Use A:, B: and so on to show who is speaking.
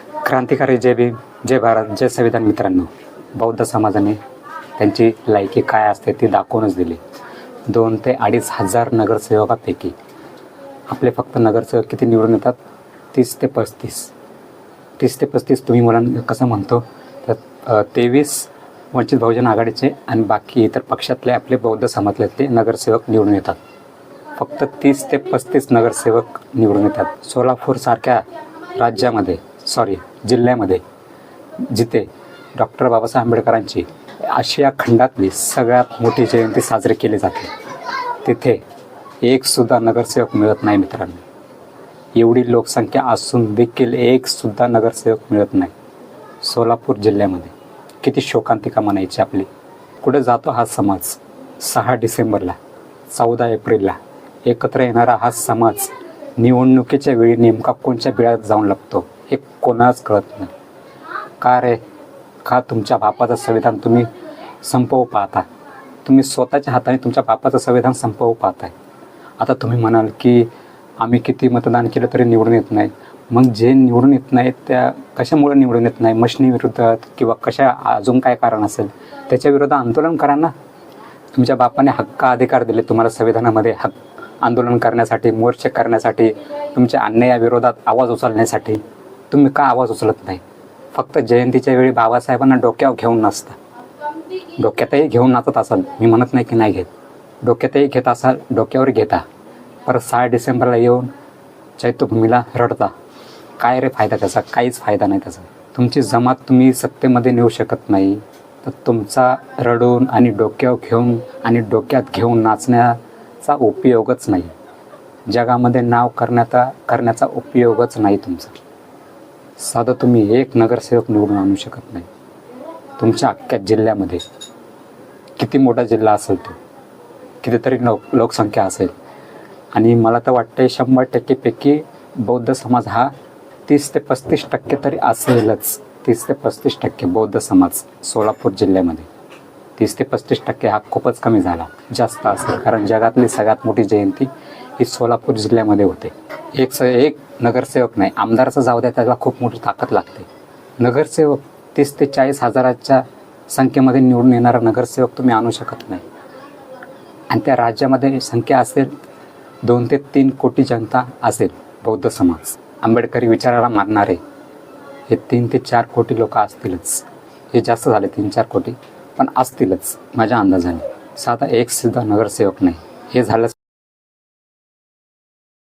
A: क्रांतिकारी जय भीम, जय भारत, जय संविधान. मित्रांनो, बौद्ध समाजाने त्यांची लायकी काय असते ती दाखवूनच दिली. 2 ते 2.5 हजार नगरसेवकापैकी आपले फक्त नगरसेवक किती निवडून येतात? 30 ते 35. 30 ते 35 तुम्ही मुलांना कसं म्हणतो तर 23 वंचित बहुजन आघाडीचे आणि बाकी इतर पक्षातले आपले बौद्ध समाजातले नगरसेवक निवडून येतात. फक्त 30 ते 35 नगरसेवक निवडून येतात. सोलापूरसारख्या जिल्ह्यामध्ये जिथे डॉक्टर बाबासाहेब आंबेडकरांची आशिया खंडातली सगळ्यात मोठी जयंती साजरी केली जाते, तिथे एकसुद्धा नगरसेवक मिळत नाही. मित्रांनो, एवढी लोकसंख्या असून देखील एकसुद्धा नगरसेवक मिळत नाही. सोलापूर जिल्ह्यामध्ये किती शोकांतिका म्हणायची आपली. कुठे जातो हा समाज? 6 डिसेंबरला, 14 एप्रिलला एकत्र येणारा हा समाज निवडणुकीच्या वेळी नेमका कोणत्या बिळात जाऊन लागतो हे कोणाच कळत नाही. का रे? का तुमच्या बापाचं संविधान तुम्ही संपवू पाहता? तुम्ही स्वतःच्या हाताने तुमच्या बापाचं संविधान संपवू पाहताय. आता तुम्ही म्हणाल की आम्ही किती मतदान केलं तरी निवडून येत नाही. मग जे निवडून येत नाहीत त्या कशामुळे निवडून येत नाही? मशनी विरोधात किंवा कशा अजून काय कारण असेल त्याच्या विरोधात आंदोलन करा ना. तुमच्या बापाने हक्क अधिकार दिले तुम्हाला संविधानामध्ये आंदोलन करण्यासाठी, मोर्चे करण्यासाठी, तुमच्या अन्यायाविरोधात आवाज उचलण्यासाठी. तुम्ही का आवाज उचलत नाही? फक्त जयंतीच्या वेळी बाबासाहेबांना डोक्यावर घेऊन नसता. डोक्यातही घेऊन नाचत असाल, मी म्हणत नाही की नाही घेत, डोक्यातही घेत असाल, डोक्यावर घेता, परत 6 डिसेंबरला येऊन चैत्यभूमीला रडता. काय रे फायदा त्याचा? काहीच फायदा नाही त्याचा. तुमची जमात तुम्ही सत्तेमध्ये नेऊ शकत नाही तर तुमचा रडून आणि डोक्यावर घेऊन आणि डोक्यात घेऊन नाचण्याचा उपयोगच नाही. जगामध्ये नाव करण्याचा उपयोगच नाही तुमचा. साधं तुम्ही एक नगरसेवक निवडून आणू शकत नाही. तुमच्या अख्ख्या जिल्ह्यामध्ये किती मोठा जिल्हा असेल तो, कितीतरी लोकसंख्या असेल, आणि मला तर वाटतं 100% बौद्ध समाज हा 30 ते 35% तरी असेलच. 30 ते 35% बौद्ध समाज सोलापूर जिल्ह्यामध्ये. 30 ते 35% हा खूपच कमी झाला. जास्त असेल, कारण जगातली सगळ्यात मोठी जयंती ही सोलापूर जिल्ह्यामध्ये होते. एक नगरसेवक नाही, आमदाराचं जाऊ द्या, त्याला खूप मोठी ताकद लागते. नगरसेवक 30 ते 40 हजाराच्या संख्येमध्ये निवडून येणारा नगरसेवक तुम्ही आणू शकत नाही. आणि त्या राज्यामध्ये संख्या असेल 2 ते 3 कोटी जनता असेल. बौद्ध समाज, आंबेडकरी विचाराला मानणारे हे 3 ते 4 कोटी लोक असतीलच. हे जास्त झाले 3-4 कोटी, पण असतीलच माझ्या अंदाजाने. साधा एक सुद्धा नगरसेवक नाही. हे झालं